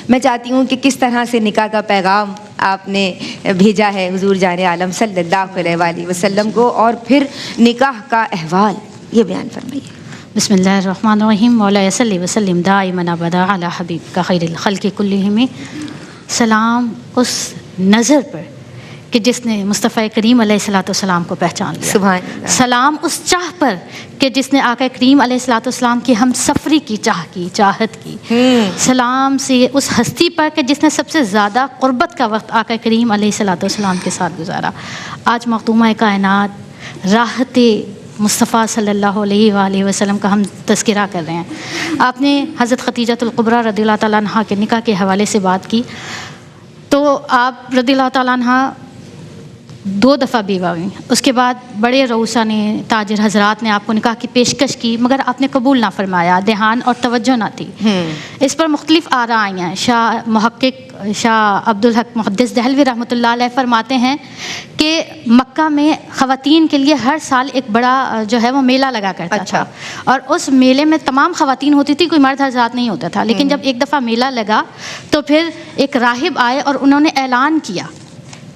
میں چاہتی ہوں کہ کس طرح سے نکاح کا پیغام آپ نے بھیجا ہے حضور جان عالم صلی اللہ علیہ وآلہ وسلم کو، اور پھر نکاح کا احوال یہ بیان فرمائیے۔ بسم اللہ الرحمن الرحیم۔ مولا صلی وسلم دائما ابدا علی حبیب کا خیر الخلق کلہم۔ سلام اس نظر پر کہ جس نے مصطفیٰ کریم علیہ الصلوۃ والسلام کو پہچان لیا۔ سبحان اللہ۔ سلام اس چاہ پر کہ جس نے آقا کریم علیہ الصلوۃ والسلام کی ہم سفری کی چاہ کی، چاہت کی۔ سلام سے اس ہستی پر کہ جس نے سب سے زیادہ قربت کا وقت آقا کریم علیہ الصلوۃ والسلام کے ساتھ گزارا۔ آج مخدومہ کائنات راحت مصطفیٰ صلی اللہ علیہ وآلہ وسلم کا ہم تذکرہ کر رہے ہیں۔ آپ نے حضرت خدیجۃ الکبریٰ رضی اللہ تعالیٰ عنہا کے نکاح کے حوالے سے بات کی، تو آپ رضی اللہ تعالیٰ عنہا 2 دفعہ بیوہ ہوئیں۔ اس کے بعد بڑے رؤسا نے، تاجر حضرات نے آپ کو نکاح کی پیشکش کی، مگر آپ نے قبول نہ فرمایا، دھیان اور توجہ نہ تھی۔ اس پر مختلف آراء آئی ہیں۔ محقق شاہ عبدالحق محدث دہلوی رحمۃ اللہ علیہ فرماتے ہیں کہ مکہ میں خواتین کے لیے ہر سال ایک بڑا جو ہے وہ میلہ لگا کرتا تھا، اور اس میلے میں تمام خواتین ہوتی تھی، کوئی مرد حضرات نہیں ہوتا تھا۔ لیکن جب ایک دفعہ میلہ لگا تو پھر ایک راہب آئے اور انہوں نے اعلان کیا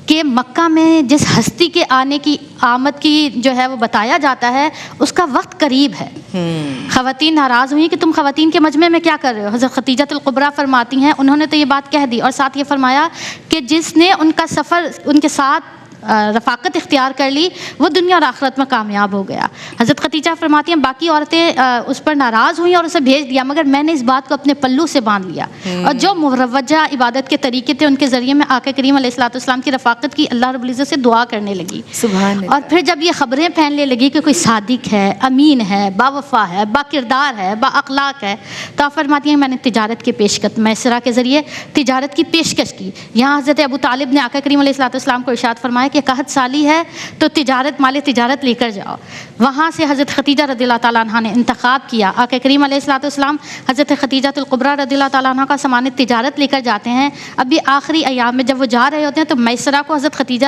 کہ مکہ میں جس ہستی کے آنے کی آمد کی جو ہے وہ بتایا جاتا ہے، اس کا وقت قریب ہے۔ خواتین ناراض ہوئی کہ تم خواتین کے مجمع میں کیا کر رہے ہو؟ حضرت خدیجۃ الکبریٰ فرماتی ہیں انہوں نے تو یہ بات کہہ دی، اور ساتھ یہ فرمایا کہ جس نے ان کا سفر ان کے ساتھ رفاقت اختیار کر لی وہ دنیا اور آخرت میں کامیاب ہو گیا۔ حضرت خدیجہ فرماتی ہیں باقی عورتیں اس پر ناراض ہوئیں اور اسے بھیج دیا، مگر میں نے اس بات کو اپنے پلو سے باندھ لیا، اور جو مروجہ عبادت کے طریقے تھے ان کے ذریعے میں آقا کریم علیہ الصلوۃ والسلام کی رفاقت کی، اللہ رب العزت سے دعا کرنے لگی۔ سبحان اللہ۔ اور پھر جب یہ خبریں پھیلنے لگی کہ کوئی صادق ہے، امین ہے، باوفا ہے، با کردار ہے، با اخلاق ہے، تو آپ فرماتی ہیں میں نے تجارت کی پیشکش، میسرہ کے ذریعے تجارت کی پیشکش کی۔ یہاں حضرت ابو طالب نے آقا کریم علیہ الصلوۃ والسلام کو ارشاد فرمایا کہ قحط سالی ہے تو تجارت، مال تجارت لے کر جاؤ۔ وہاں سے حضرت خدیجہ رضی اللہ تعالیٰ عنہ نے انتخاب کیا، آقا کریم علیہ الصلوۃ والسلام حضرت خدیجۃ الکبریٰ رضی اللہ تعالیٰ عنہ کا سامان تجارت لے کر جاتے ہیں۔ اب یہ آخری ایام میں جب وہ جا رہے ہوتے ہیں تو میسرہ کو حضرت خدیجہ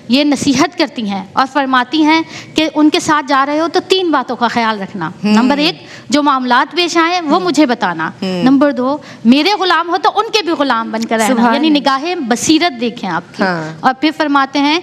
یہ نصیحت کرتی ہیں اور فرماتی ہیں کہ ان کے ساتھ جا رہے ہو تو 3 باتوں کا خیال رکھنا۔ نمبر 1، جو معاملات پیش آئیں وہ مجھے بتانا۔ نمبر 2، میرے غلام ہو تو ان کے بھی غلام بن کر رہنا، یعنی نگاہ بصیرت دیکھیں آپ کی۔ اور پھر فرماتی ہیں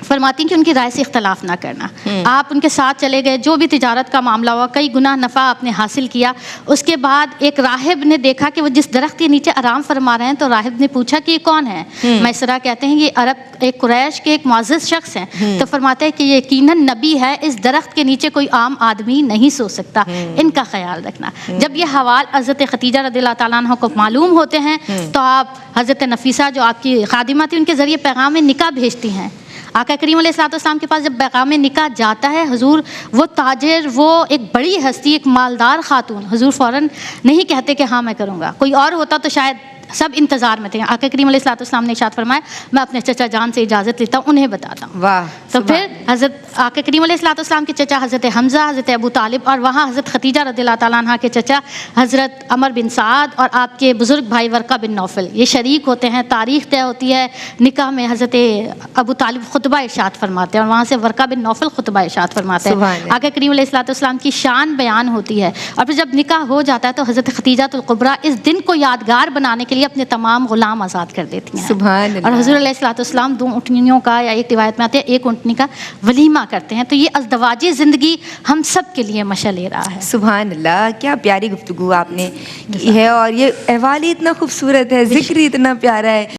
کہ ان کی رائے سے اختلاف نہ کرنا۔ آپ ان کے ساتھ چلے گئے، جو بھی تجارت کا معاملہ ہوا، کئی گنا نفع آپ نے حاصل کیا۔ اس کے بعد ایک راہب نے دیکھا کہ وہ جس درخت کے نیچے آرام فرما رہے ہیں، تو راہب نے پوچھا کہ یہ کون ہے؟ میسرہ کہتے ہیں یہ عرب ایک قریش کے ایک معزز شخص ہیں۔ تو فرماتے ہیں کہ یہ یقیناً نبی ہے، اس درخت کے نیچے کوئی عام آدمی نہیں سو سکتا، ان کا خیال رکھنا۔ جب یہ حوال حضرت خدیجہ رضی اللہ تعالیٰ عنہ کو معلوم ہوتے ہیں تو آپ حضرت نفیسہ جو آپ کی خادمہ تھی ان کے ذریعے پیغام نکاح بھیجتی ہیں۔ آقا کریم علیہ الصلوۃ والسلام کے پاس جب پیغام نکاح جاتا ہے، حضور وہ تاجر، وہ ایک بڑی ہستی، ایک مالدار خاتون، حضور فوراً نہیں کہتے کہ ہاں میں کروں گا۔ کوئی اور ہوتا تو شاید سب انتظار میں تھے۔ آقا کریم علیہ الصلوۃ والسلام نے ارشاد فرمایا میں اپنے چچا جان سے اجازت لیتا ہوں، انہیں بتاتا ہوں۔ واہ۔ تو پھر حضرت آقا کریم علیہ الصلوۃ والسلام کے چچا حضرت حمزہ، حضرت ابو طالب، اور وہاں حضرت خدیجہ رضی اللہ تعالیٰ عنہ کے چچا حضرت عمر بن سعد اور آپ کے بزرگ بھائی ورقہ بن نوفل یہ شریک ہوتے ہیں۔ تاریخ طے ہوتی ہے نکاح میں، حضرت ابو طالب خطبہ ارشاد فرماتے ہیں اور وہاں سے ورقہ بن نوفل خطبہ ارشاد فرماتے ہیں۔ آقا کریم علیہ الصلوۃ والسلام کی شان بیان ہوتی ہے، اور پھر جب نکاح ہو جاتا ہے تو حضرت خدیجہ الکبریٰ اس دن کو یادگار بنانے کے لیے اپنے تمام غلام آزاد کر دیتی ہیں۔ سبحان اللہ۔ اور حضور علیہ الصلوۃ والسلام 2 اونٹنیوں کا، یا ایک روایت میں آتے ہیں 1 اونٹنی کا ولیمہ کرتے ہیں۔ تو یہ ازدواجی زندگی ہم سب کے لیے مشعل لے رہا ہے۔ سبحان اللہ، کیا پیاری گفتگو آپ نے کی ہے، اور یہ احوال ہی اتنا خوبصورت ہے، ذکر ہی اتنا پیارا ہے۔